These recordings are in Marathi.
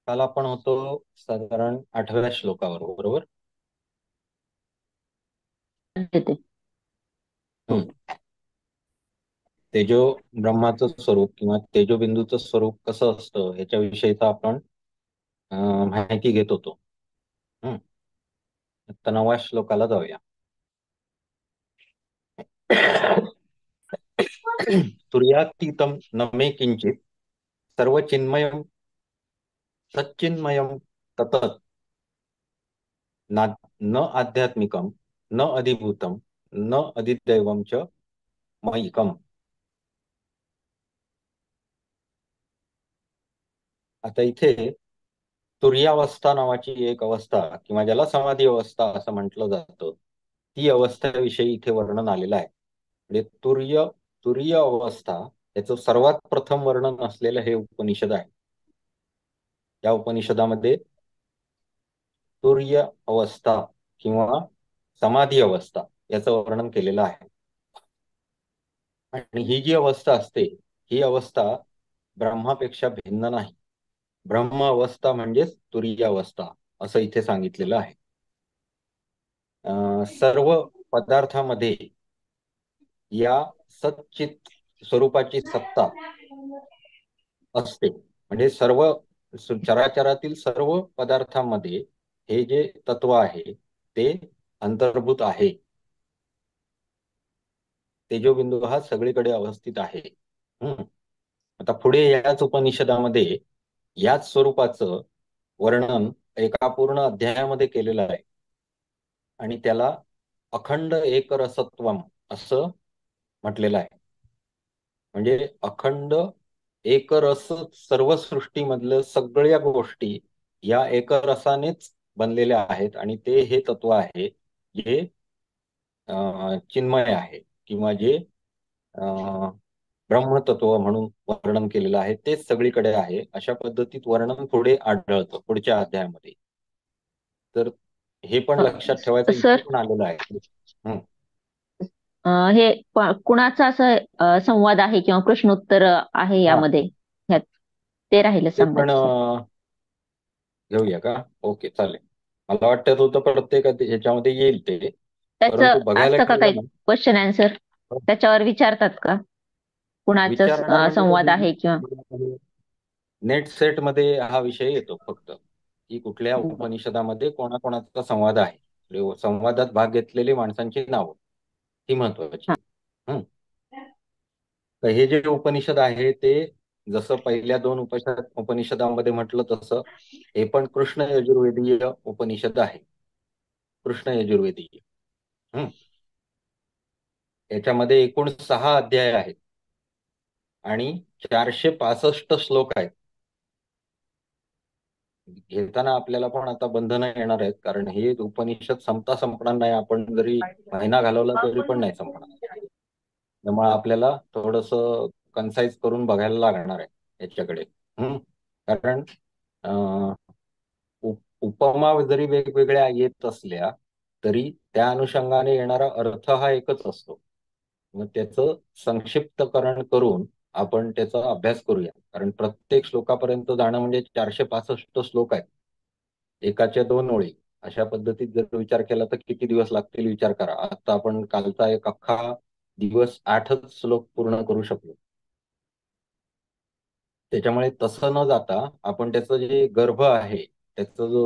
काल आपण होतो साधारण 8व्या श्लोकावर, बरोबर. देते. हो. हम्म. तेजो ब्रह्माचं स्वरूप किंवा तेजोबिंदूचं स्वरूप कसं असतं याच्याविषयीचा आपण माहिती घेत होतो. हम्म. आता 9व्या श्लोकाला जाऊया. तुर्यातीतम न मे किंचित सर्व चिन्मयम सच्चिन्मयम ततत ना न आध्यात्मिकम न अधिभूतम न अधिदैवम च मयिकम. आता इथे तुर्यावस्था नावाची एक अवस्था किंवा ज्याला समाधी अवस्था असं म्हटलं जातं, ती अवस्थेविषयी इथे वर्णन आलेलं आहे. म्हणजे तुर्य अवस्था याचं सर्वात प्रथम वर्णन असलेलं हे उपनिषद आहे. या उपनिषदामध्ये तुर्य अवस्था किंवा समाधी अवस्था याचं वर्णन केलेलं आहे. आणि ही जी अवस्था असते, ही अवस्था ब्रह्मापेक्षा भिन्न नाही. ब्रह्म अवस्था म्हणजेच तुरीय अवस्था असं इथे सांगितलेलं आहे. सर्व पदार्थामध्ये या सच्चित स्वरूपाची सत्ता असते. म्हणजे सर्व चराचरातील सर्व पदार्थांमध्ये हे जे तत्व आहे ते अंतर्भूत आहे. तेजोबिंदू हा सगळीकडे अवस्थित आहे. हम्म. आता पुढे याच उपनिषदामध्ये याच स्वरूपाचं वर्णन एका पूर्ण अध्यायामध्ये केलेलं आहे आणि त्याला अखंड एकरसत्वम असं म्हटलेलं आहे. म्हणजे अखंड एकरस सर्व सृष्टीमधलं सगळ्या गोष्टी या एकरसानेच बनलेल्या आहेत आणि ते हे तत्व आहे जे चिन्मय आहे किंवा जे ब्रह्मतत्व म्हणून वर्णन केलेलं आहे तेच सगळीकडे आहे. अशा पद्धतीत वर्णन पुढे आढळतं पुढच्या अध्यायामध्ये. तर हे पण लक्षात ठेवायचं, इथे सर, पण आलेलं आहे. हं. हे कुणाचा असं संवाद आहे किंवा प्रश्नोत्तर आहे हा, यामध्ये, ह्यात ते राहिलं ते पण सांगायचं सर. घेऊया का? ओके, चालेल. मला वाटतं होतं प्रत्येक ह्याच्यामध्ये येईल ते, त्याचं परंतु बघायला असतं का काही गेलं क्वेश्चन आन्सर ना, त्याच्यावर विचारतात का? कुणाचा विचारणा म्हणजे संवाद आहे किंवा नेट सेट मध्ये हा विषय येतो फक्त, की कुठल्या उपनिषदामध्ये कोणाकोणाचा संवाद आहे. म्हणजे संवादात भाग घेतलेली माणसांची नावं ही महत्वाची हा. आहेत. हं. तर हे जे उपनिषद आहे ते जसं पहिल्या दोन उपनिषदामध्ये म्हटलं तसं हे पण कृष्ण यजुर्वेदीय उपनिषद आहे. कृष्ण यजुर्वेदीय. हं. याच्यामध्ये एकूण 6 अध्याय आहेत आणि 465 श्लोक आहेत. घेताना आपल्याला पण आता बंधनं येणार आहेत, कारण हे उपनिषद संपता संपणार नाही. आपण जरी महिना घालवला तरी पण नाही संपणार. त्यामुळे आपल्याला थोडस कन्साइज करून बघायला लागणार आहे याच्याकडे. हम्म. कारण उपमा जरी वेगवेगळ्या येत असल्या तरी त्या अनुषंगाने येणारा अर्थ हा एकच असतो. मग त्याचं संक्षिप्तकरण करून आपण त्याचा अभ्यास करूया. कारण प्रत्येक श्लोकापर्यंत जाणं म्हणजे 465 श्लोक आहेत, एकाच्या 2 ओळी. अशा पद्धतीत जर विचार केला तर किती दिवस लागतील विचार करा. आता आपण कालचा एक अख्खा दिवस 8च श्लोक पूर्ण करू शकलो. त्याच्यामुळे तसं न जाता आपण त्याचं जे गर्भ आहे, त्याचा जो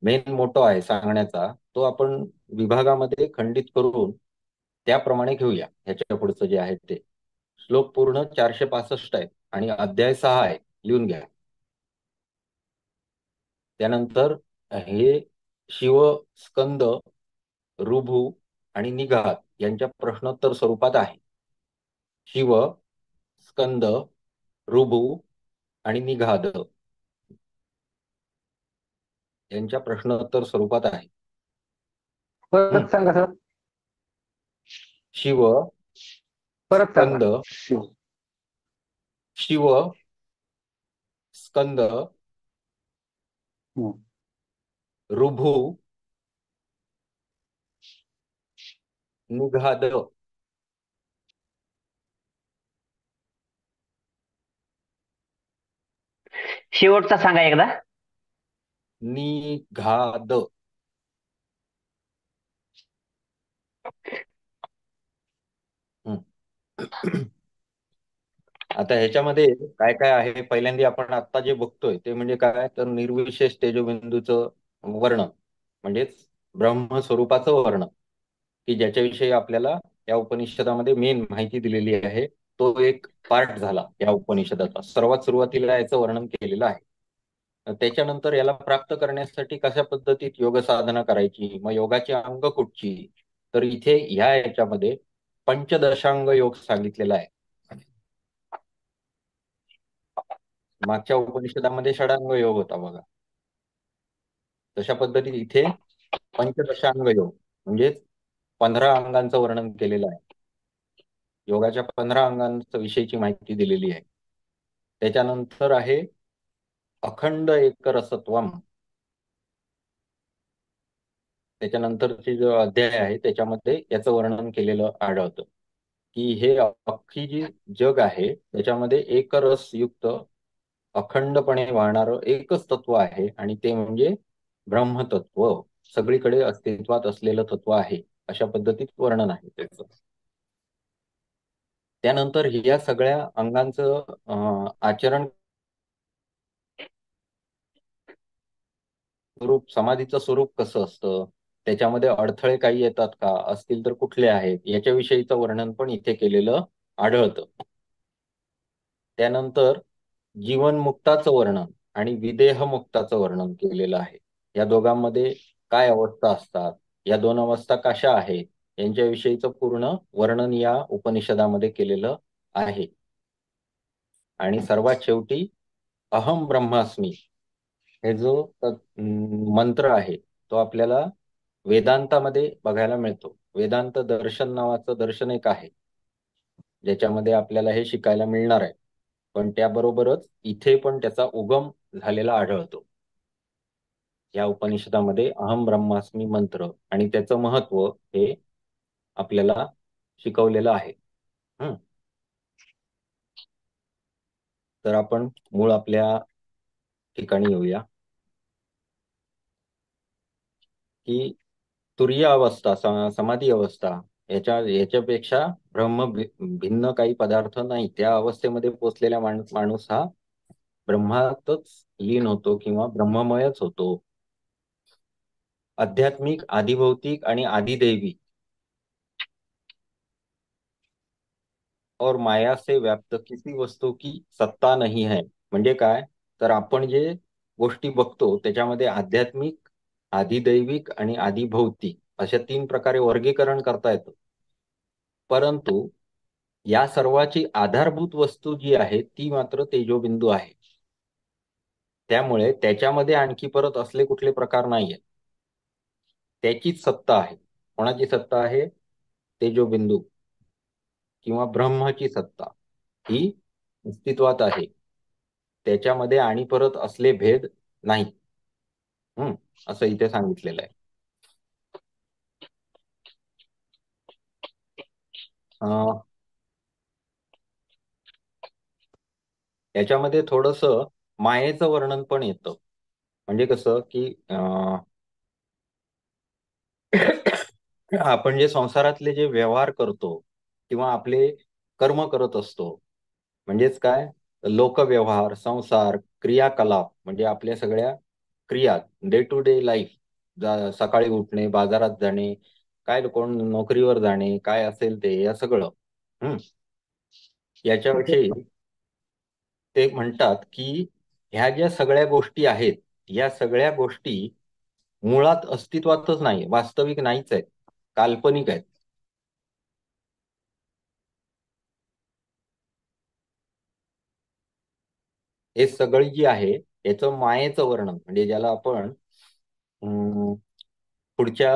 मेन मोटो आहे सांगण्याचा, तो आपण विभागामध्ये खंडित करून त्याप्रमाणे घेऊया. ह्याच्या पुढचं जे आहे ते श्लोक पूर्ण 465 आहेत आणि अध्याय 6 आहे, लिहून घ्या. त्यानंतर हे शिव, स्कंद, ऋभू आणि निघात यांच्या प्रश्नोत्तर स्वरूपात आहे. शिव, स्कंद, ऋभू आणि निघाद यांच्या प्रश्नोत्तर स्वरूपात आहे. हं. परत सांगा सर. शिव, परत सांगा. स्कंद, शिव, स्कंद, हं. ऋभू, निघाद. शेवटचा सांगा एकदा. निघाद. हं. आता ह्याच्यामध्ये काय काय आहे, पहिल्यांदा आपण आता जे बघतोय ते म्हणजे काय, तर निर्विशेष तेजोबिंदूचं वर्णन, म्हणजेच ब्रह्मस्वरूपाचं वर्णन, की ज्याच्याविषयी आपल्याला या उपनिषदामध्ये मेन माहिती दिलेली आहे. तो एक पार्ट झाला या उपनिषदाचा. सर्वात सुरुवातीला याचं वर्णन केलेलं आहे. त्याच्यानंतर याला प्राप्त करण्यासाठी कशा पद्धतीत योग साधना करायची, मग योगाची अंग कुठची, तर इथे ह्या याच्यामध्ये पंचदशांग योग सांगितलेला आहे. मागच्या उपनिषदामध्ये षडांग योग होता बघा, तशा पद्धतीत इथे पंचदशांग योग म्हणजे 15 अंगांचं वर्णन केलेलं आहे. योगाच्या 15 अंगांच्या विषयीची माहिती दिलेली आहे. त्याच्यानंतर आहे अखंड एकरसत्वम. त्याच्यानंतरचे जो अध्याय आहे त्याच्यामध्ये याचं वर्णन केलेलं आढळतं, की हे अख्खी जी जग आहे त्याच्यामध्ये एकरस युक्त अखंडपणे वाहणारं एकच तत्व आहे, आणि ते म्हणजे ब्रह्मतत्व, सगळीकडे अस्तित्वात असलेलं तत्व आहे, अशा पद्धतीत वर्णन आहे त्याचं. त्यानंतर या सगळ्या अंगांचं आचरण स्वरूप, समाधीचं स्वरूप कसं असतं, त्याच्यामध्ये अडथळे काही येतात का, असतील तर कुठले आहेत, याच्याविषयीचं वर्णन पण इथे केलेलं आढळतं. त्यानंतर जीवनमुक्ताचं वर्णन आणि विदेहमुक्ताचं वर्णन केलेलं आहे. या दोघांमध्ये काय अवस्था असतात, या दोन अवस्था कशा आहेत, यांच्याविषयीचं पूर्ण वर्णन या उपनिषदामध्ये केलेलं आहे. आणि सर्वात शेवटी अहम ब्रह्मास्मी हे जो मंत्र आहे तो आपल्याला वेदांतामध्ये बघायला मिळतो. वेदांत दर्शन नावाचं दर्शन एक आहे ज्याच्यामध्ये आपल्याला हे शिकायला मिळणार आहे, पण त्याबरोबरच इथे पण त्याचा उगम झालेला आढळतो या उपनिषदामध्ये. अहम ब्रह्मास्मी मंत्र आणि त्याचं महत्व हे आपल्याला शिकवलेलं आहे. तर आपण मूळ आपल्या ठिकाणी येऊया, की तुरीय अवस्था, समाधी अवस्था, याच्यापेक्षा भिन्न काही पदार्थ नाही. त्या अवस्थेमध्ये पोचलेला माणूस हा ब्रह्मातच लीन होतो किंवा ब्रह्ममयच होतो. आध्यात्मिक, आधिभौतिक आणि आधिदैवी और माया से व्याप्त किसी वस्तू की सत्ता नहीं है. म्हणजे काय, तर आपण जे गोष्टी बघतो त्याच्यामध्ये आध्यात्मिक, आधिदैविक आणि आधिभौतिक अशा 3 प्रकारे वर्गीकरण करता येतं. परंतु या सर्वाची आधारभूत वस्तू जी आहे ती मात्र तेजोबिंदू आहे. त्यामुळे त्याच्यामध्ये आणखी परत असले कुठले प्रकार नाहीये. त्याचीच सत्ता आहे. कोणाची सत्ता आहे? तेजोबिंदू किंवा ब्रह्माची सत्ता ही अस्तित्वात आहे. त्याच्यामध्ये आणि परत असले भेद नाही. असं इथे सांगितलेलं आहे. याच्यामध्ये थोडस मायेचं वर्णन पण येतं. म्हणजे कसं की आपण जे संसारातले जे व्यवहार करतो किंवा आपले कर्म करत असतो, म्हणजेच काय, लोकव्यवहार, संसार, क्रियाकलाप, म्हणजे आपल्या सगळ्या क्रिया, डे टू डे लाईफ, सकाळी उठणे, बाजारात जाणे, काय कोण नोकरीवर जाणे, काय असेल ते, या सगळं याच्याविषयी ते म्हणतात की ह्या ज्या सगळ्या गोष्टी आहेत, या सगळ्या गोष्टी मुळात अस्तित्वातच नाही, वास्तविक नाहीच आहेत, काल्पनिक आहेत. हे सगळी जी आहे याचं मायेचं वर्णन, म्हणजे ज्याला आपण पुढच्या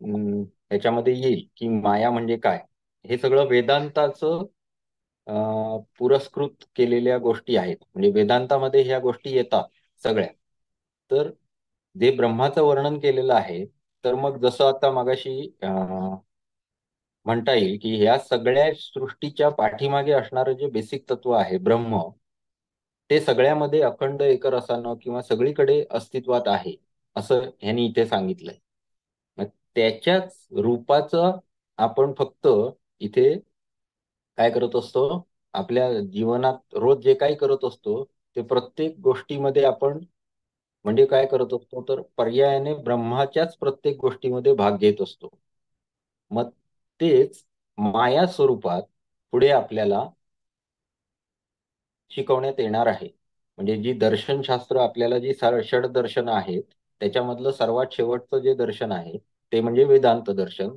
ह्याच्यामध्ये येईल की माया म्हणजे काय, हे सगळं वेदांताचं पुरस्कृत केलेल्या गोष्टी आहेत. म्हणजे वेदांतामध्ये ह्या गोष्टी येतात सगळ्या. तर जे ब्रह्माचं वर्णन केलेलं आहे, तर मग जसं आता मगाशी म्हणता येईल की ह्या सगळ्या सृष्टीच्या पाठीमागे असणारं जे बेसिक तत्व आहे ब्रह्म, ते सगळ्यामध्ये अखंड एकरसानं किंवा सगळीकडे अस्तित्वात आहे असं ह्यांनी इथे सांगितलंय. मग त्याच्याच रूपाचं आपण फक्त इथे काय करत असतो, आपल्या जीवनात रोज जे काही करत असतो ते प्रत्येक गोष्टीमध्ये आपण म्हणजे काय करत असतो, तर पर्यायाने ब्रह्माच्याच प्रत्येक गोष्टीमध्ये भाग घेत असतो. मग तेच माया स्वरूपात पुढे आपल्याला शिकवण्यात येणार आहे. म्हणजे जी दर्शनशास्त्र आपल्याला जी षड दर्शन आहेत त्याच्यामधलं सर्वात शेवटचं जे दर्शन आहे ते म्हणजे वेदांत दर्शन,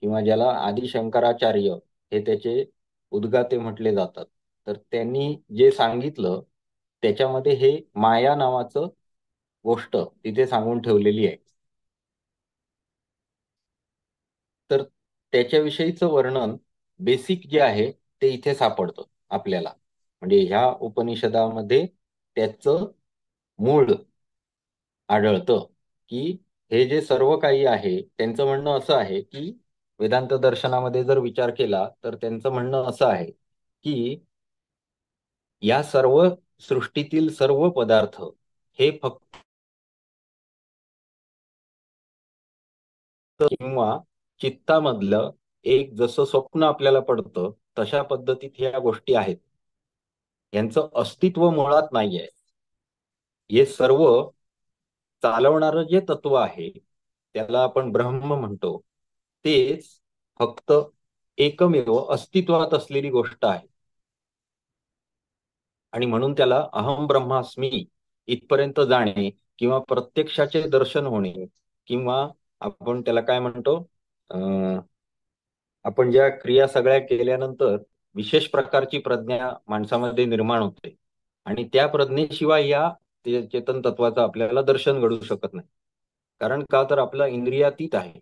किंवा ज्याला आदि शंकराचार्य हे त्याचे उद्गाते म्हटले जातात. तर त्यांनी जे सांगितलं त्याच्यामध्ये हे माया नावाचं गोष्ट तिथे सांगून ठेवलेली आहे. तर त्याच्याविषयीचं वर्णन बेसिक जे आहे ते इथे सापडतं आपल्याला. म्हणजे ह्या उपनिषदामध्ये त्याचं मूळ आढळतं, की हे जे सर्व काही आहे त्यांचं म्हणणं असं आहे की वेदांत दर्शनामध्ये जर विचार केला तर त्यांचं म्हणणं असं आहे की या सर्व सृष्टीतील सर्व पदार्थ हे फक्त किंवा चित्तामधलं एक जसं स्वप्न आपल्याला पडतं तशा पद्धतीत ह्या गोष्टी आहेत. यांचं अस्तित्व मुळात नाहीये. हे सर्व चालवणारं जे तत्व आहे त्याला आपण ब्रह्म म्हणतो, तेच फक्त एकमेव अस्तित्वात असलेली गोष्ट आहे. आणि म्हणून त्याला अहम ब्रह्मास्मी इथपर्यंत जाणे किंवा प्रत्यक्षाचे दर्शन होणे, किंवा आपण त्याला काय म्हणतो, आपण ज्या क्रिया सगळ्या केल्यानंतर विशेष प्रकारची प्रज्ञा माणसामध्ये निर्माण होते आणि त्या प्रज्ञेशिवाय या चेतन तत्वाचं आपल्याला दर्शन घडू शकत नाही. कारण का, तर आपला इंद्रियातीत आहे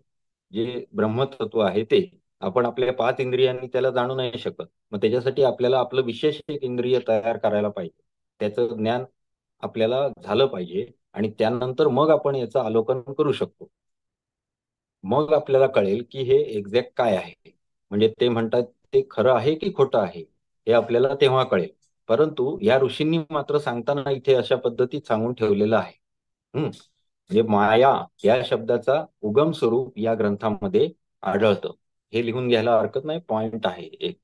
जे ब्रह्मतत्व आहे ते आपण आपल्या 5 इंद्रियांनी त्याला जाणू नाही शकत. मग त्याच्यासाठी आपल्याला आपलं विशेष एक इंद्रिय तयार करायला पाहिजे, त्याचं ज्ञान आपल्याला झालं पाहिजे आणि त्यानंतर मग आपण याचं अवलोकन करू शकतो. मग आपल्याला कळेल की हे एक्झॅक्ट काय आहे. म्हणजे ते म्हणतात ते खरं आहे की खोटं आहे हे आपल्याला तेव्हा कळेल. परंतु या ऋषींनी मात्र सांगताना इथे अशा पद्धतीत सांगून ठेवलेलं आहे. म्हणजे माया या शब्दाचा उगम स्वरूप या ग्रंथामध्ये आढळतं. हे लिहून घ्यायला हरकत नाही, पॉइंट आहे एक.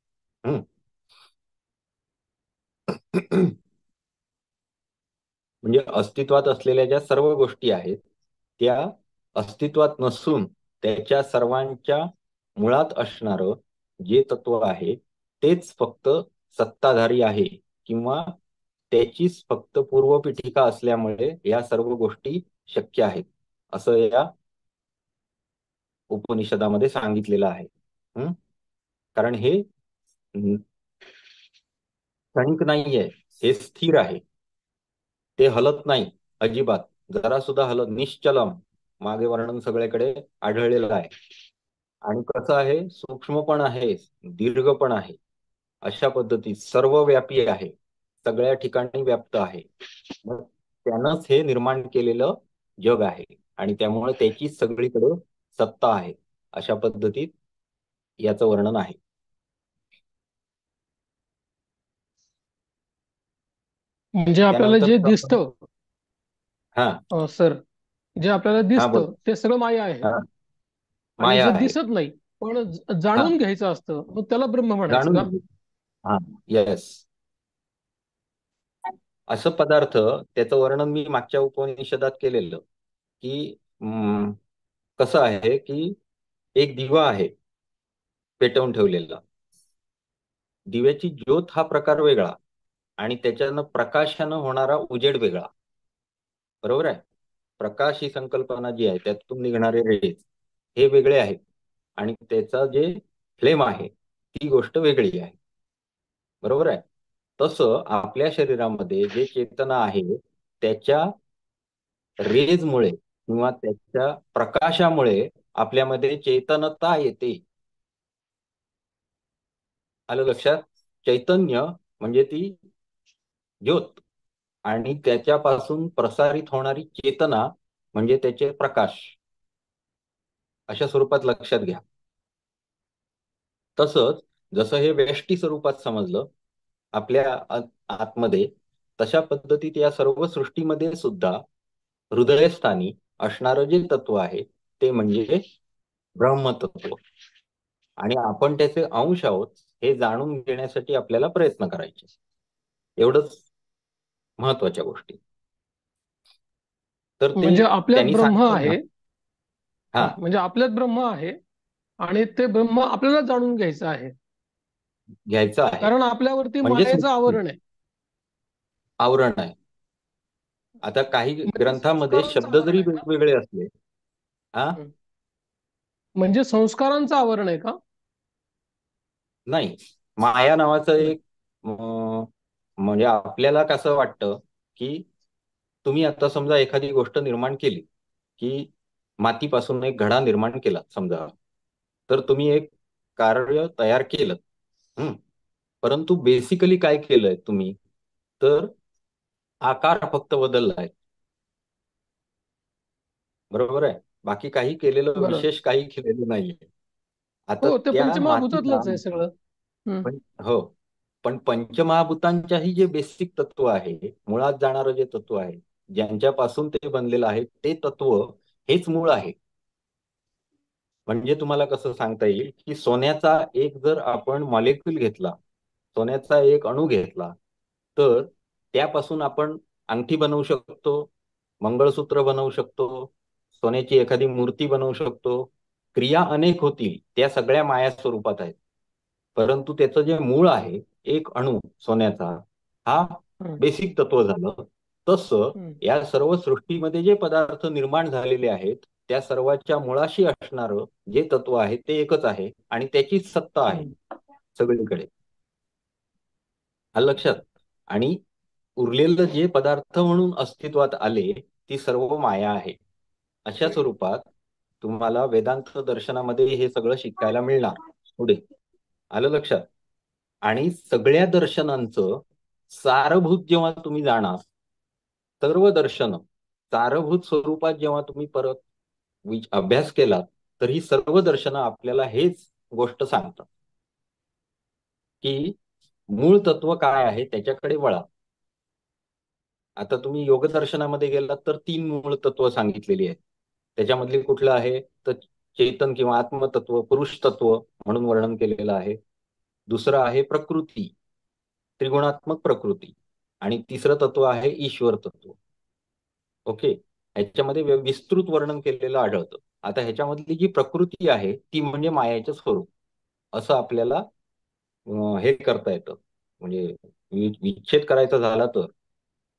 म्हणजे अस्तित्वात असलेल्या ज्या सर्व गोष्टी आहेत त्या अस्तित्वात नसून त्याच्या सर्वांच्या मुळात असणारं जे तत्व आहे तेच फक्त सत्ताधारी आहे, किंवा त्याचीच फक्त पूर्वपीठिका असल्यामुळे या सर्व गोष्टी शक्य आहेत असं या उपनिषदामध्ये सांगितलेलं आहे. कारण हे क्षणिक नाहीये, हे स्थिर आहे, ते हलत नाही अजिबात, जरा सुद्धा हलत, निश्चलम मागे वर्णन सगळीकडे आढळलेलं आहे. आणि कसं आहे, सूक्ष्म पण आहे, दीर्घ पण आहे, अशा पद्धतीत सर्वव्यापी आहे, सगळ्या ठिकाणी व्याप्त आहे. मग त्यानंच हे निर्माण केलेलं जग आहे आणि त्यामुळे त्याची सगळीकडे सत्ता आहे, अशा पद्धतीत याचं वर्णन आहे. म्हणजे आपल्याला जे त्यानंतर दिसतं हा सर, जे आपल्याला हा बोल. दिसतं ते सगळं माया आहे. हा, आणि माया जे आहे. दिसत नाही पण हा, जाणून घ्यायचं असतं मग त्याला ब्रह्म म्हणायचं जाणून का? घे. हा, येस. असं पदार्थ त्याचं वर्णन मी मागच्या उपनिषदात केलेलं, की कसं आहे की एक दिवा आहे पेटवून ठेवलेला. दिव्याची ज्योत हा प्रकार वेगळा आणि त्याच्यानं प्रकाशानं होणारा उजेड वेगळा. बरोबर आहे. प्रकाश ही संकल्पना जी आहे त्यातून निघणारे रेज हे वेगळे आहेत आणि त्याचा जे फ्लेम आहे ती गोष्ट वेगळी आहे. बरोबर आहे. तसं आपल्या शरीरामध्ये जे चेतना आहे त्याच्या रेजमुळे किंवा त्याच्या प्रकाशामुळे आपल्यामध्ये चैतन्यता येते. आलं लक्षात? चैतन्य म्हणजे ती ज्योत आणि त्याच्यापासून प्रसारित होणारी चेतना म्हणजे त्याचे प्रकाश, अशा स्वरूपात लक्षात घ्या. तसंच जसं हे व्यष्टी स्वरूपात समजलं आपल्या आतमध्ये, तशा पद्धतीत या सर्व सृष्टीमध्ये सुद्धा हृदयस्थानी असणारं जे तत्व आहे ते म्हणजे ब्रह्मतत्व, आणि आपण त्याचे अंश आहोत हे जाणून घेण्यासाठी आपल्याला प्रयत्न करायचे. एवढंच महत्वाच्या गोष्टी. तर ते म्हणजे आपल्यात त्यांनी ब्रह्म सांगितलं ना. आहे. हा, म्हणजे आपल्यात ब्रह्म आहे आणि ते ब्रह्म आपल्याला जाणून घ्यायचं आहे, घ्यायचं आहे. कारण आपल्यावरती म्हणजेच मायेचं आवरण आहे. आवरण आहे. आता काही म्हणजे ग्रंथामध्ये संस्कारांचं शब्द आवरण जरी आहे का? वेगवेगळे असले. हा, हं. म्हणजे संस्कारांचं आवरण आहे का? नाही, माया नावाचं नाही. एक म्हणजे आपल्याला कसं वाटतं की तुम्ही आता समजा एखादी गोष्ट निर्माण केली, की मातीपासून एक घडा निर्माण केला समजा, तर तुम्ही एक कार्य तयार केलं. परंतु बेसिकली काय केलंय तुम्ही, तर आकार फक्त बदललाय. बरोबर आहे, बाकी काही केलेलं, बरोबर. विशेष काही केलेलं नाहीये. आता हो, ते त्या मातीला पंचमहाभूतातलंच आहे सगळं. हं. हो, पण पंचमहाभूतांच्याही जे बेसिक तत्व आहे, मुळात जाणारं जे तत्व आहे, ज्यांच्यापासून ते बनलेलं आहे, ते तत्व हेच मूळ आहे. म्हणजे तुम्हाला कसं सांगता येईल की सोन्याचा एक जर आपण मॉलिक्यूल घेतला, सोन्याचा एक अणू घेतला, तर त्यापासून आपण अंगठी बनवू शकतो, मंगळसूत्र बनवू शकतो, सोन्याची एखादी मूर्ती बनवू शकतो. क्रिया अनेक होतील, त्या सगळ्या माया स्वरूपात आहेत. परंतु त्याचं जे मूळ आहे, एक अणू सोन्याचा, हा हं. बेसिक तत्व झालं. तसं हं. या सर्व सृष्टीमध्ये जे पदार्थ निर्माण झालेले आहेत, त्या सर्वांच्या मुळाशी असणारं जे तत्व आहे ते एकच आहे, आणि त्याचीच सत्ता आहे हं. सगळीकडे. आलं लक्षात? आणि उरलेलं जे पदार्थ म्हणून अस्तित्वात आले, ती सर्व माया आहे. अशा स्वरूपात तुम्हाला वेदांत दर्शनामध्ये हे सगळं शिकायला मिळणार पुढे. आलं लक्षात? आणि सगळ्या दर्शनांचं सारभूत जेव्हा तुम्ही जाणार, सर्व दर्शन सारभूत स्वरूपात जेव्हा तुम्ही परत अभ्यास केला, तर ही सर्व दर्शनं आपल्याला हेच गोष्ट सांगतात की मूळ तत्व काय आहे त्याच्याकडे वळा. आता तुम्ही योग दर्शनामध्ये गेलात तर 3 मूळ तत्व सांगितलेली आहेत. त्याच्यामधली कुठलं आहे, तर चेतन किंवा आत्मतत्व, पुरुष तत्व म्हणून वर्णन केलेलं आहे. दुसरं आहे प्रकृती, त्रिगुणात्मक प्रकृती, आणि तिसरं तत्व आहे ईश्वर तत्व. ओके, ह्याच्यामध्ये विस्तृत वर्णन केलेलं आढळतं. आता ह्याच्यामधली जी प्रकृती आहे ती म्हणजे मायाचं स्वरूप, असं आपल्याला हे करता येतं, म्हणजे विच्छेद करायचा झाला तर.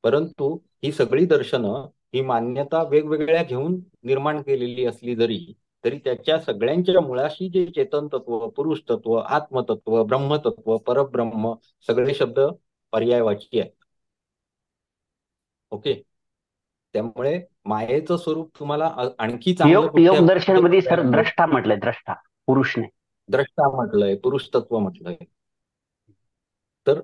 परंतु ही सगळी दर्शनं ही मान्यता वेगवेगळ्या घेऊन निर्माण केलेली असली जरी, तरी त्याच्या सगळ्यांच्या मुळाशी जे चेतन तत्व, पुरुष तत्व, आत्मतत्व, ब्रह्मतत्व, परब्रह्म, सगळे शब्द पर्यायवाची आहेत. ओके, त्यामुळे मायेचं स्वरूप तुम्हाला आणखी चांगलं कुठल्या योग कुठे दर्शनमध्ये सर बघायला मिळेल. द्रष्टा म्हटलंय, द्रष्टा पुरुष नाही. द्रष्टा म्हटलंय, पुरुष तत्व म्हटलंय. तर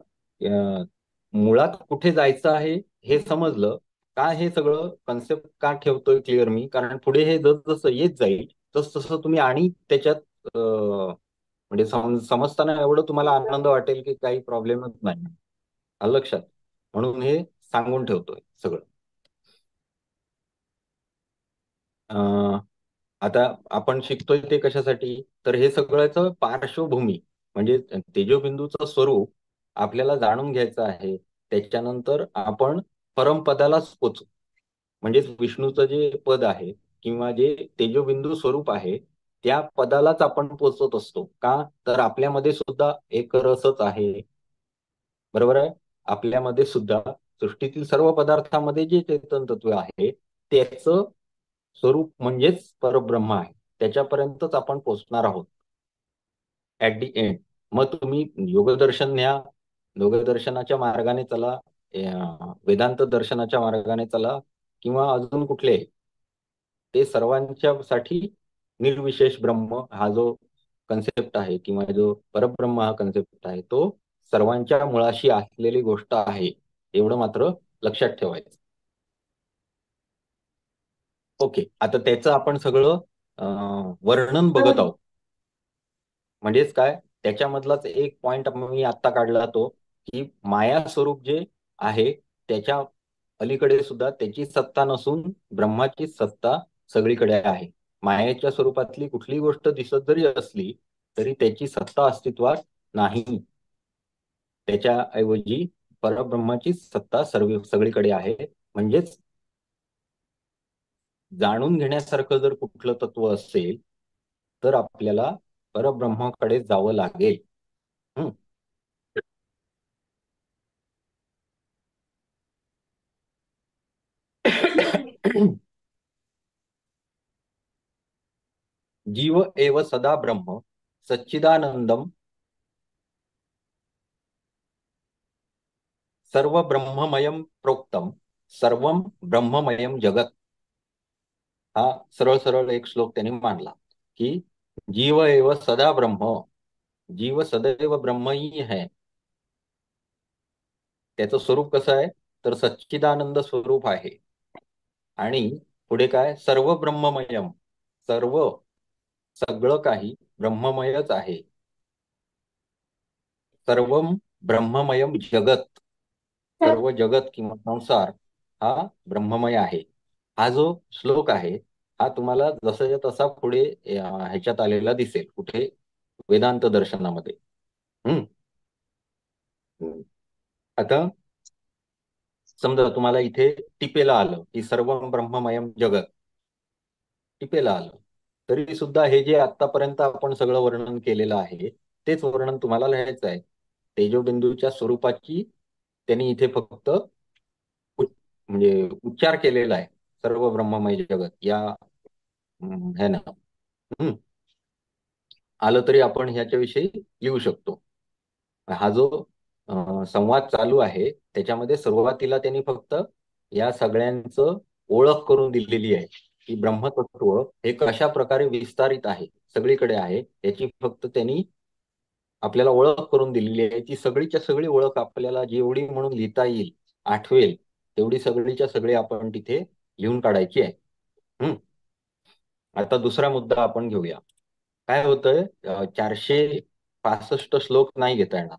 मुळात कुठे जायचं आहे हे समजलं का, हे सगळं कन्सेप्ट का ठेवतोय क्लिअर मी, कारण पुढे हे जसं येत जाईल तस तसं तुम्ही आणि त्याच्यात म्हणजे समजताना एवढं तुम्हाला आनंद वाटेल की काही प्रॉब्लेमच नाही. आलं लक्षात? म्हणून हे सांगून ठेवतोय सगळं. आता आपण शिकतोय ते कशासाठी, तर हे सगळ्याचं पार्श्वभूमी म्हणजे तेजोबिंदूचं स्वरूप आपल्याला जाणून घ्यायचं आहे. त्याच्यानंतर आपण परमपदालाच पोचू, म्हणजेच विष्णूचं जे पद आहे किंवा जे तेजोबिंदू स्वरूप आहे त्या पदालाच आपण पोचत असतो. का, तर आपल्यामध्ये सुद्धा एक रसच आहे. बरोबर आहे, आपल्यामध्ये सुद्धा सृष्टीतील सर्व पदार्थामध्ये जे चेतन तत्व आहे त्याचं स्वरूप म्हणजेच परब्रह्म आहे. त्याच्यापर्यंतच आपण पोहोचणार आहोत ऍट दी एंड. मग तुम्ही योगदर्शन न्या, योगदर्शनाच्या मार्गाने चला, वेदांत दर्शनाच्या मार्गाने चला, किंवा अजून कुठले, ते सर्वांच्यासाठी निर्विशेष ब्रह्म हा जो कन्सेप्ट आहे किंवा जो परब्रह्म हा कन्सेप्ट आहे तो सर्वांच्या मुळाशी असलेली गोष्ट आहे, एवढं मात्र लक्षात ठेवायचं. ओके, आता त्याचं आपण सगळं वर्णन बघत आहोत. म्हणजेच काय, त्याच्यामधलाच एक पॉइंट मी आत्ता काढला तो की माया स्वरूप जे आहे त्याच्या अलीकडे सुद्धा त्याची सत्ता नसून ब्रह्माची सत्ता सगळीकडे आहे. मायेच्या स्वरूपातली कुठली गोष्ट दिसत जरी असली तरी त्याची सत्ता अस्तित्वात नाही. त्याच्याऐवजी परब्रह्माची सत्ता सगळीकडे आहे. म्हणजेच जाणून घेण्यासारखं जर कुठलं तत्व असेल तर आपल्याला परब्रह्माकडे जावं लागेल. जीव एव सदा ब्रह्म सच्चिदानंदम सर्व ब्रह्ममयम प्रोक्तम सर्वम ब्रह्ममयम जगत. हा सरळ सरळ एक श्लोक त्यांनी मांडला की जीव एव सदा ब्रह्म, जीव सदैव ब्रह्म ही है. त्याचं स्वरूप कसं आहे तर सच्चिदानंद स्वरूप आहे. आणि पुढे काय, सर्व ब्रह्ममयम, सर्व सगळं काही ब्रह्ममयच आहे. सर्वम ब्रह्ममयम जगत, सर्व जगत किंवा संसार हा ब्रह्ममय आहे. हा जो श्लोक आहे हा तुम्हाला जसाच्या तसा पुढे ह्याच्यात आलेला दिसेल कुठे, वेदांत दर्शनामध्ये. आता समजा तुम्हाला इथे टिपेला आलं की सर्व ब्रह्ममयम जगत, टिपेला आलं तरी सुद्धा हे जे आतापर्यंत आपण सगळं वर्णन केलेलं आहे तेच वर्णन तुम्हाला लिहायचं आहे. तेजोबिंदूच्या स्वरूपाची त्यांनी इथे फक्त म्हणजे उच्चार केलेला आहे, सर्व ब्रह्ममय जगत या है ना. आलं तरी आपण ह्याच्याविषयी लिहू शकतो. हा जो संवाद चालू आहे त्याच्यामध्ये सुरुवातीला त्यांनी फक्त या सगळ्यांचं ओळख करून दिलेली आहे की ब्रह्मतत्व हे कशा प्रकारे विस्तारित आहे, सगळीकडे आहे, याची फक्त त्यांनी आपल्याला ओळख करून दिलेली आहे. ती सगळीच्या सगळी ओळख आपल्याला जेवढी म्हणून लिहिता येईल, आठवेल तेवढी सगळीच्या सगळी आपण तिथे लिहून काढायची आहे. आता दुसरा मुद्दा आपण घेऊया. काय होतंय, 465 श्लोक नाही घेता येणार,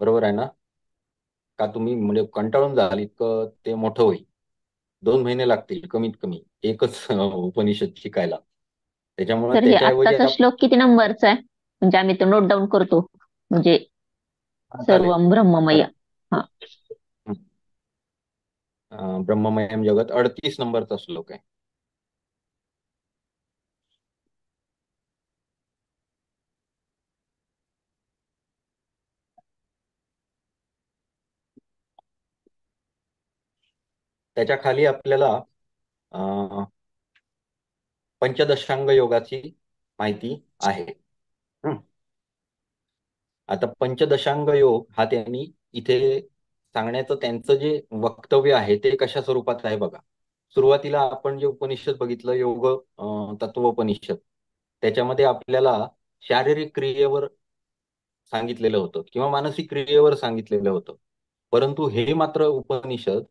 बरोबर आहे ना. का तुम्ही म्हणजे कंटाळून जाल इतकं ते मोठं होईल. 2 महिने लागतील कमीत कमी एकच उपनिषद शिकायला. त्याच्यामुळे तर हे त्याच्याऐवजी आत्ताचा श्लोक किती नंबरचा आहे, म्हणजे आम्ही तो नोट डाऊन करतो. म्हणजे चालेल. सर्व ब्रह्ममय. हा, ब्रह्ममयम जगत 38 नंबरचा श्लोक आहे. त्याच्या खाली आपल्याला पंचदशांग योगाची माहिती आहे. आता पंचदशांग योग हा त्यांनी इथे सांगण्याचं त्यांचं जे वक्तव्य आहे ते कशा स्वरूपात आहे बघा. सुरुवातीला आपण जे उपनिषद बघितलं, योग तत्वोपनिषद, त्याच्यामध्ये आपल्याला शारीरिक क्रियेवर सांगितलेलं होतं किंवा मानसिक क्रियेवर सांगितलेलं होतं. परंतु हे मात्र उपनिषद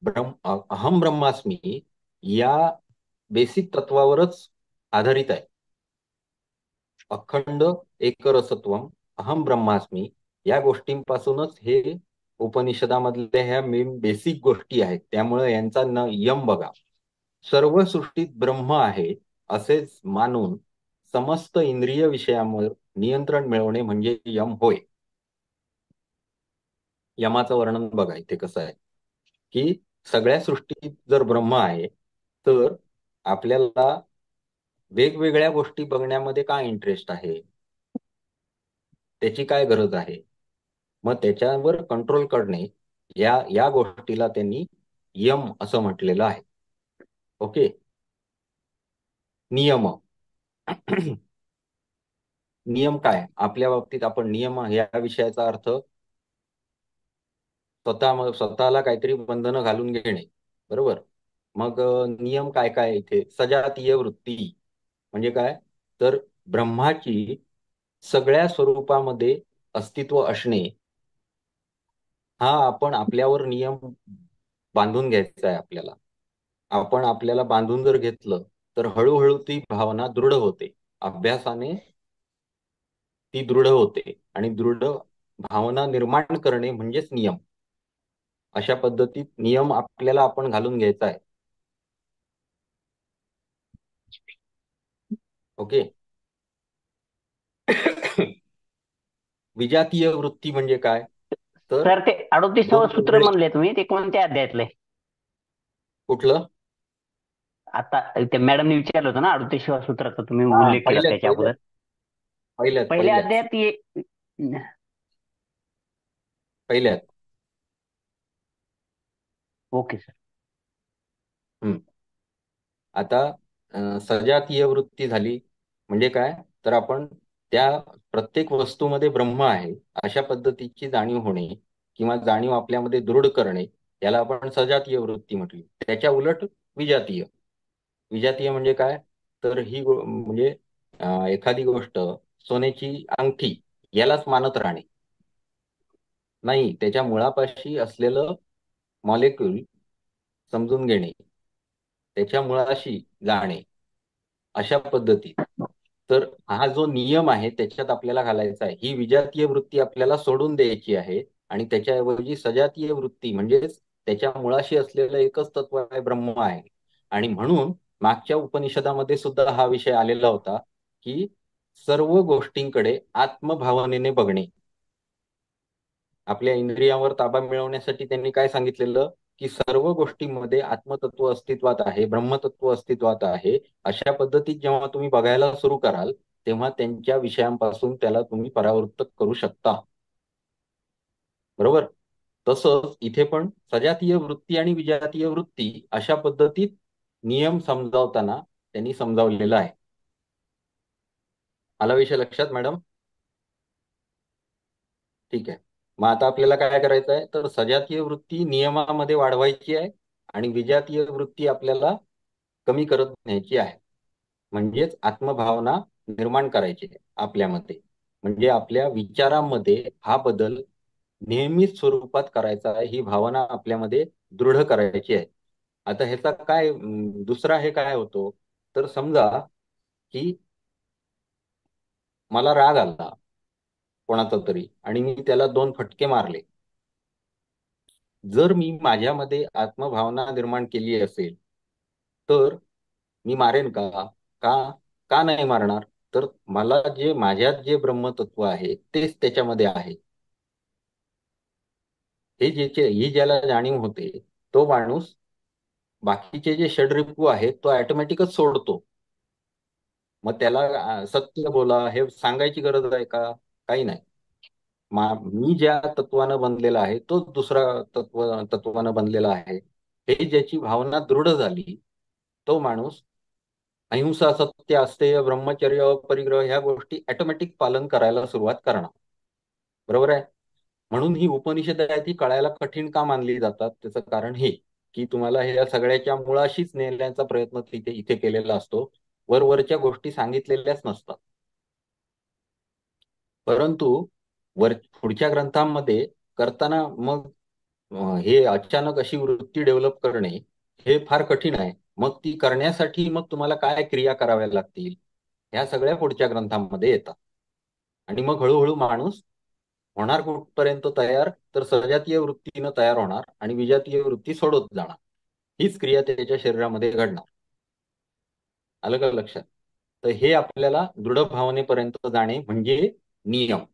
अहम ब्रह्मास्मी या बेसिक तत्वावरच आधारित आहे. अखंड एकरसत्वम अहम ब्रह्मास्मी या गोष्टींपासूनच हे उपनिषदामधल्या ह्या मेन बेसिक गोष्टी आहेत. त्यामुळे यांचा यम बघा, सर्व सृष्टीत ब्रह्म आहे असेच मानून समस्त इंद्रिय विषयांवर नियंत्रण मिळवणे म्हणजे यम होय. यमाचं वर्णन बघा इथे कसं आहे की सगळ्या सृष्टीत जर ब्रह्म आहे तर आपल्याला वेगवेगळ्या गोष्टी बघण्यामध्ये काय इंटरेस्ट आहे, त्याची काय गरज आहे, मग त्याच्यावर कंट्रोल करणे या या गोष्टीला त्यांनी यम असं म्हटलेलं आहे. ओके. नियम नियम काय, आपल्या बाबतीत आपण नियम या विषयाचा अर्थ स्वतःला काहीतरी बंधनं घालून घेणे, बरोबर. मग नियम काय काय इथे, सजातीय वृत्ती म्हणजे काय तर ब्रह्माची सगळ्या स्वरूपामध्ये अस्तित्व असणे हा आपण आपल्यावर नियम बांधून घ्यायचा आहे. आपण आपल्याला बांधून जर घेतलं तर हळूहळू ती भावना दृढ होते, अभ्यासाने ती दृढ होते आणि दृढ भावना निर्माण करणे म्हणजेच नियम. अशा पद्धतीत नियम आपल्याला आपण घालून घ्यायचा आहे. ओके. विजातीय वृत्ती म्हणजे काय? तर सर, ते 38वं जो सूत्र निर्देश, म्हणले तुम्ही, ते कोणत्या अध्यायातलंय? कुठलं? आता ते मॅडमने विचारलं होतं ना, 38व्या सूत्राचा तुम्ही हा, उल्लेख केला पहिल्याच त्याच्या पहिल्याच अगोदर. पहिल्याच पहिल्या पहिल्याच अध्यायात पहिल्याच ओके सर. हम्म. आता सजातीय वृत्ती झाली म्हणजे काय? तर आपण त्या प्रत्येक वस्तूमध्ये ब्रह्म आहे अशा पद्धतीची जाणीव होणे किंवा जाणीव आपल्यामध्ये दृढ करणे, याला आपण सजातीय वृत्ती म्हटली. त्याच्या उलट विजातीय. विजातीय म्हणजे काय? तर म्हणजे एखादी गोष्ट, सोन्याची अंगठी, यालाच मानत राहणे नाही, त्याच्या मुळापाशी असलेलं मॉलिक्यूल समजून घेणे, त्याच्या मुळाशी जाणे, अशा पद्धतीत. तर हा जो नियम आहे त्याच्यात आपल्याला घालायचा आहे. ही विजातीय वृत्ती आपल्याला सोडून द्यायची आहे आणि त्याच्याऐवजी सजातीय वृत्ती म्हणजेच त्याच्या मुळाशी असलेलं एकच तत्व आहे, ब्रह्म आहे. आणि म्हणून मागच्या उपनिषदामध्ये सुद्धा हा विषय आलेला होता की सर्व गोष्टींकडे आत्मभावनेने बघणे. आपल्या इंद्रियावर ताबा मिळवण्यासाठी त्यांनी काय सांगितलेलं की सर्व गोष्टींमध्ये आत्मतत्व अस्तित्वात आहे, ब्रह्मतत्व अस्तित्वात आहे. अशा पद्धतीत जेव्हा तुम्ही बघायला सुरू कराल तेव्हा त्यांच्या विषयांपासून त्याला तुम्ही परावृत्त करू शकता. बरोबर? तसंच इथे पण सजातीय वृत्ती आणि विजातीय वृत्ती अशा पद्धतीत नियम समजावताना त्यांनी समजावलेला आहे. आला विषय लक्षात मॅडम? ठीक आहे. मग आता आपल्याला काय करायचं आहे? तर सजातीय वृत्ती नियमामध्ये वाढवायची आहे आणि विजातीय वृत्ती आपल्याला कमी करत न्यायची आहे. म्हणजेच आत्मभावना निर्माण करायची आहे आपल्यामध्ये. म्हणजे आपल्या विचारांमध्ये हा बदल नेहमीच स्वरूपात करायचा आहे, ही भावना आपल्यामध्ये दृढ करायची आहे. आता ह्याचा काय दुसरा हे काय होतो? तर समजा की मला राग आला कोणाचा तरी आणि मी त्याला 2 फटके मारले. जर मी माझ्यामध्ये आत्मभावना निर्माण केली असेल तर मी मारेन का? का का नाही मारणार? तर मला जे माझ्यात जे ब्रह्मतत्व आहे तेच त्याच्यामध्ये आहे, ही ज्याला जाणीव होते तो माणूस बाकीचे जे षड्रिपू आहेत तो ऑटोमॅटिकच सोडतो. मग त्याला सत्य बोला हे सांगायची गरज आहे का? काही नाही. मी ज्या तत्वानं बनलेला आहे तोच दुसरा तत्वानं बनलेला आहे, हे ज्याची भावना दृढ झाली तो माणूस अहिंसा, सत्य, अस्तेय, ब्रह्मचर्य, अपरिग्रह ह्या गोष्टी ऑटोमॅटिक पालन करायला सुरुवात करणार. बरोबर आहे? म्हणून ही उपनिषद आहे ती कळायला कठीण का मानली जातात? त्याचं कारण हे की तुम्हाला हे या सगळ्याच्या मुळाशीच नेण्याचा प्रयत्न इथे इथे केलेला असतो. वरवरच्या गोष्टी सांगितलेल्याच नसतात. परंतु पुढच्या ग्रंथांमध्ये करताना मग हे अचानक अशी वृत्ती डेव्हलप करणे हे फार कठीण आहे. मग ती करण्यासाठी मग तुम्हाला काय क्रिया कराव्या लागतील, ह्या सगळ्या पुढच्या ग्रंथांमध्ये येतात. आणि मग हळूहळू माणूस होणार कुठपर्यंत तयार? तर सजातीय वृत्तीनं तयार होणार आणि विजातीय वृत्ती सोडत जाणार. हीच क्रिया त्याच्या शरीरामध्ये घडणार. आलं का लक्षात? तर हे आपल्याला दृढ भावनेपर्यंत जाणे म्हणजे नियम.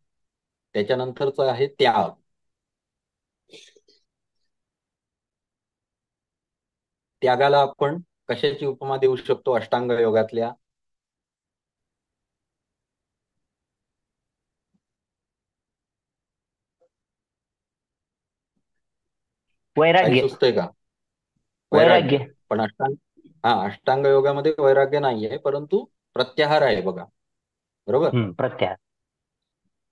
त्याच्यानंतरचं आहे त्याग. त्यागाला आपण कशाची उपमा देऊ शकतो अष्टांग योगातल्या? काही वैराग्य. सुचतंय का? वैराग्य. वैराग्य. पण अष्टांग योगामध्ये वैराग्य नाहीये, परंतु प्रत्याहार आहे बघा. बरोबर? प्रत्याहार.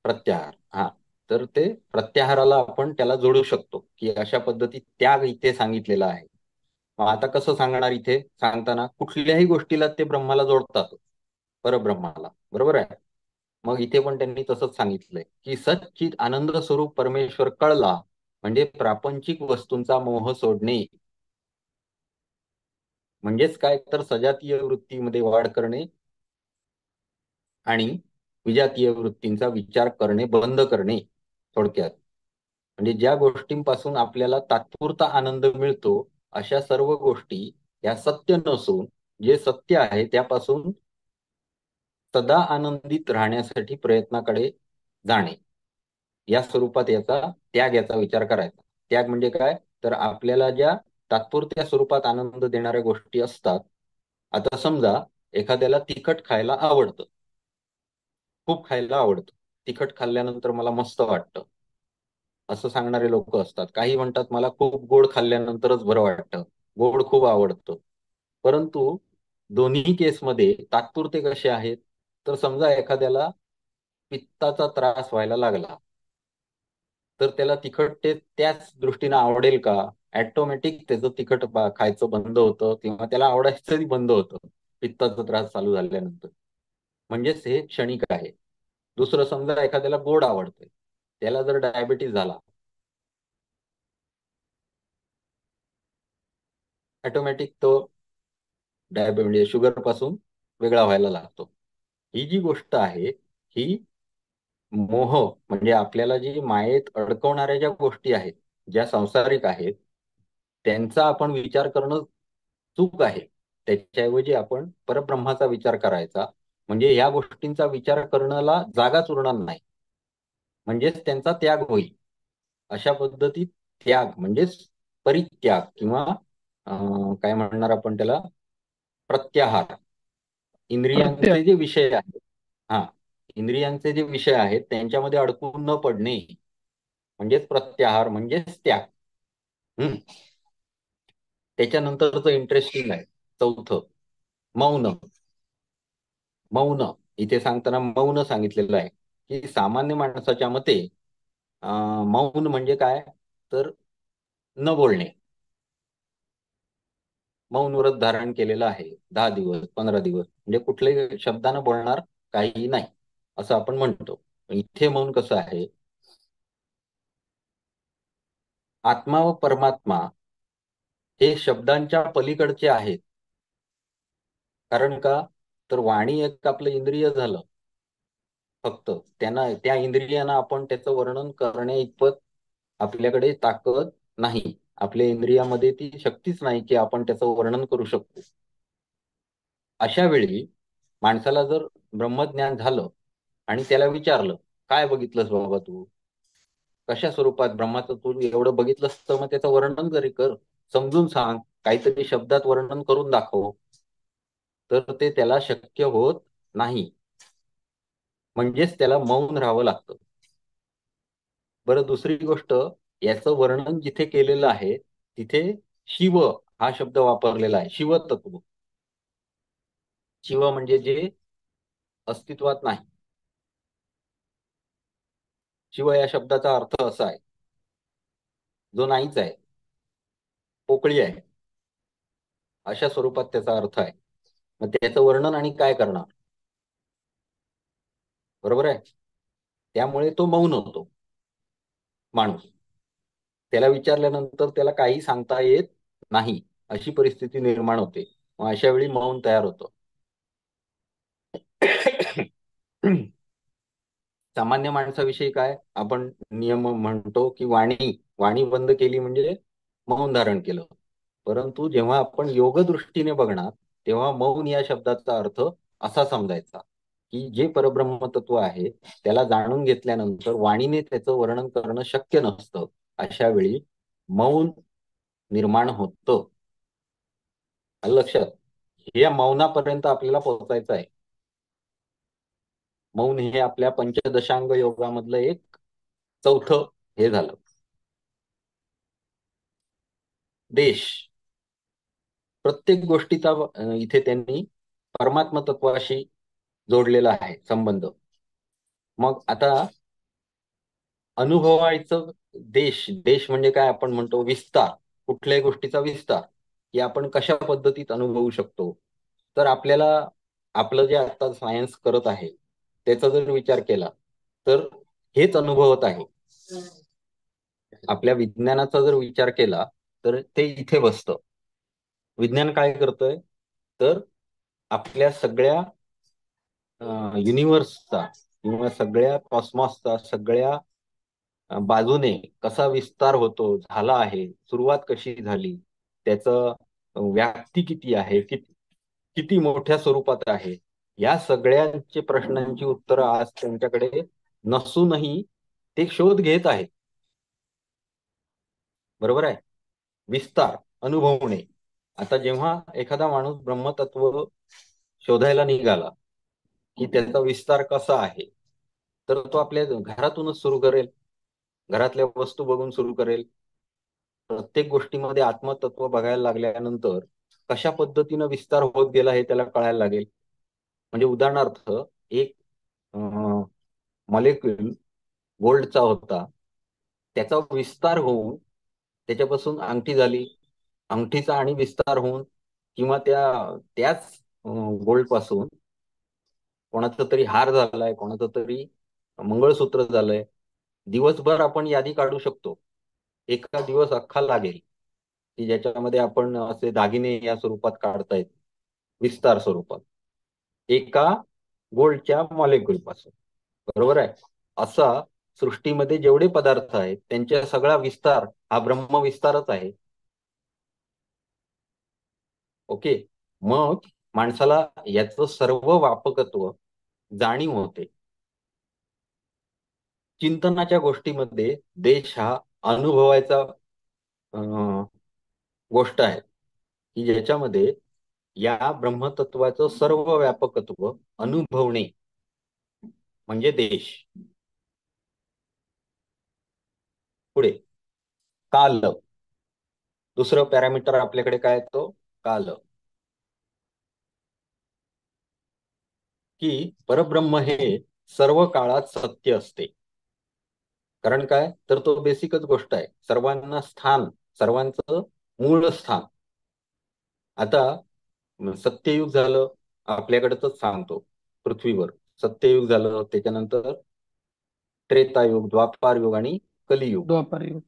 प्रत्याहार. तर ते प्रत्याहाराला आपण त्याला जोडू शकतो की अशा पद्धतीत त्याग इथे सांगितलेला आहे. मग आता कसं सांगणार? इथे सांगताना कुठल्याही गोष्टीला ते ब्रह्माला जोडतात, परब्रह्माला. बरोबर आहे? मग इथे पण त्यांनी तसंच सांगितलंय की सच्चित आनंद स्वरूप परमेश्वर कळला म्हणजे प्रापंचिक वस्तूंचा मोह सोडणे. म्हणजेच काय? तर सजातीय वृत्तीमध्ये वाढ करणे आणि विजातीय वृत्तींचा विचार करणे बंद करणे, थोडक्यात. म्हणजे ज्या गोष्टींपासून आपल्याला तात्पुरता आनंद मिळतो अशा सर्व गोष्टी या सत्य नसून जे सत्य आहे त्यापासून सदा आनंदित राहण्यासाठी प्रयत्नाकडे जाणे, या स्वरूपात याचा विचार करायचा. त्याग म्हणजे काय, तर आपल्याला ज्या तात्पुरत्या स्वरूपात आनंद देणाऱ्या गोष्टी असतात. आता समजा एखाद्याला तिखट खायला आवडतं, खूप खायला आवडतं, तिखट खाल्ल्यानंतर मला मस्त वाटतं असं सांगणारे लोक असतात. काही म्हणतात मला खूप गोड खाल्ल्यानंतरच बरं वाटतं, गोड खूप आवडतं. परंतु दोन्ही केसमध्ये तात्पुरते कसे आहेत, तर समजा एखाद्याला पित्ताचा त्रास व्हायला लागला तर त्याला तिखट ते त्याच दृष्टीने आवडेल का? ऑटोमॅटिक त्याचं तिखट खायचं बंद होतं किंवा त्याला आवडायचंही बंद होतं पित्ताचा त्रास चालू झाल्यानंतर. म्हणजेच हे क्षणिक आहे. दुसरं समजा एखाद्याला गोड आवडतंय, त्याला जर डायबिटीज झाला ऑटोमॅटिक तो म्हणजे शुगर पासून वेगळा व्हायला लागतो. ही जी गोष्ट आहे ही मोह म्हणजे आपल्याला जी मायेत अडकवणाऱ्या ज्या गोष्टी आहेत, ज्या सांसारिक आहेत, त्यांचा आपण विचार करणं चूक आहे. त्याच्याऐवजी आपण परब्रह्माचा विचार करायचा. म्हणजे या गोष्टींचा विचार करण्याला जागाच उरणार नाही, म्हणजेच त्यांचा त्याग होईल. अशा पद्धतीत त्याग म्हणजेच परित्याग किंवा काय म्हणणार आपण त्याला, प्रत्याहार. प्रत्यय. इंद्रियांचे जे विषय आहेत, हा, इंद्रियांचे जे विषय आहेत त्यांच्यामध्ये अडकून न पडणे म्हणजेच प्रत्याहार म्हणजेच त्याग. हम्म. त्याच्यानंतरचं इंटरेस्टिंग आहे चौथं, मौन. मौन इथे सांगताना मौन सांगितलेलं आहे की सामान्य माणसाच्या मते मौन म्हणजे काय, तर न बोलणे. मौन व्रत धारण केलेलं आहे 10 दिवस 15 दिवस, म्हणजे कुठल्याही शब्दानं बोलणार, काही नाही असं आपण म्हणतो. इथे मौन कसं आहे, आत्मा व परमात्मा हे शब्दांच्या पलीकडचे आहेत. कारण का, तर वाणी एक आपलं इंद्रिय झालं. फक्त त्या इंद्रियांना आपण त्याचं वर्णन करण्या इतपत आपल्याकडे ताकद नाही. आपल्या इंद्रियामध्ये ती शक्तीच नाही की आपण त्याचं वर्णन करू शकतो. अशा वेळी माणसाला जर ब्रह्मज्ञान झालं आणि त्याला विचारलं, काय बघितलंस बाबा तू, कशा स्वरूपात ब्रह्माचं तू एवढं बघितलंस, तर मग त्याचं वर्णन जरी कर, समजून सांग, काहीतरी शब्दात वर्णन करून दाखव, तर ते त्याला शक्य होत नाही. म्हणजेच त्याला मौन राहावं लागतं. बरं, दुसरी गोष्ट, याचं वर्णन जिथे केलेलं आहे तिथे शिव हा शब्द वापरलेला आहे. शिवतत्व. शिव म्हणजे जे अस्तित्वात नाही. शिव या शब्दाचा अर्थ असा आहे, जो नाहीच आहे, पोकळी आहे, अशा स्वरूपात त्याचा अर्थ आहे. मग त्याचं वर्णन आणि काय करणार, बरोबर आहे. त्यामुळे तो मौन होतो माणूस. त्याला विचारल्यानंतर त्याला काही सांगता येत नाही, अशी परिस्थिती निर्माण होते. मग अशा वेळी मौन तयार होतं. सामान्य माणसाविषयी काय आपण नियम म्हणतो की वाणी वाणी बंद केली म्हणजे मौन धारण केलं. परंतु जेव्हा आपण योग दृष्टीने बघणार तेव्हा मौन या शब्दाचा अर्थ असा समजायचा की जे परब्रह्म तत्व आहे त्याला जाणून घेतल्यानंतर वाणीने त्याचं वर्णन करणं शक्य नसतं. अशा वेळी मौन निर्माण होतं. आलं लक्षात. या मौनापर्यंत आपल्याला पोहोचायचं आहे. मौन हे आपल्या पंचदशांग योगामधलं एक चौथं हे झालं. देश, प्रत्येक गोष्टीचा इथे त्यांनी परमात्म तत्वाशी जोडलेला आहे संबंध. मग आता अनुभवायचं देश, देश म्हणजे काय आपण म्हणतो विस्तार, कुठल्याही गोष्टीचा विस्तार, की आपण कशा पद्धतीत अनुभवू शकतो. तर आपल्याला आपलं जे आता सायन्स करत आहे त्याचा जर विचार केला तर हेच अनुभवत आहे. आपल्या विज्ञानाचा जर विचार केला तर ते इथे बसतं. विज्ञान काय करतंय, तर आपल्या सगळ्या युनिव्हर्सचा किंवा सगळ्या कॉस्मॉसचा, सगळ्या बाजूने कसा विस्तार होतो, झाला आहे, सुरुवात कशी झाली, त्याचं व्याप्ती किती आहे, किती किती मोठ्या स्वरूपात आहे, या सगळ्यांचे प्रश्नांची उत्तरं आज त्यांच्याकडे नसूनही ते शोध घेत आहेत. बरोबर आहे. विस्तार अनुभवणे. आता जेव्हा एखादा माणूस ब्रह्मतत्व शोधायला निघाला की त्याचा विस्तार कसा आहे, तर तो आपल्या घरातूनच सुरू करेल, घरातल्या वस्तू बघून सुरू करेल. प्रत्येक गोष्टीमध्ये आत्मतत्व बघायला लागल्यानंतर कशा पद्धतीनं विस्तार होत गेला हे त्याला कळायला लागेल. म्हणजे उदाहरणार्थ, एक मॉलिक्यूल गोल्डचा होता, त्याचा विस्तार होऊन त्याच्यापासून अंगठी झाली, अंगठीचा आणि विस्तार होऊन किंवा त्याच गोल्ड पासून कोणाचा तरी हार झालाय, कोणाचं तरी मंगळसूत्र झालंय. दिवसभर आपण यादी काढू शकतो, एका दिवस अख्खा लागेल की ज्याच्यामध्ये आपण असे दागिने या स्वरूपात काढतायत, विस्तार स्वरूपात, एका गोल्डच्या मॉलिक्यूल पासून. बरोबर आहे. असा सृष्टीमध्ये जेवढे पदार्थ आहेत त्यांचा सगळा विस्तार हा ब्रह्मविस्तारच आहे. ओके. मग माणसाला याचं सर्व व्यापकत्व जाणीव होते. चिंतनाच्या गोष्टीमध्ये देश हा अनुभवायचा गोष्ट आहे की ज्याच्यामध्ये या ब्रह्मतत्वाचं सर्व व्यापकत्व अनुभवणे म्हणजे देश. पुढे काल. दुसरं पॅरामीटर आपल्याकडे काय येतो? काल. की परब्रह्म हे सर्व काळात सत्य असते. कारण काय, तर तो बेसिकच गोष्ट आहे, सर्वांना स्थान, सर्वांचं मूळ स्थान. आता सत्ययुग झालं, आपल्याकडच सांगतो, पृथ्वीवर सत्ययुग झालं, त्याच्यानंतर त्रेतायुग, द्वापार युग आणि कलियुग. द्वापार युग.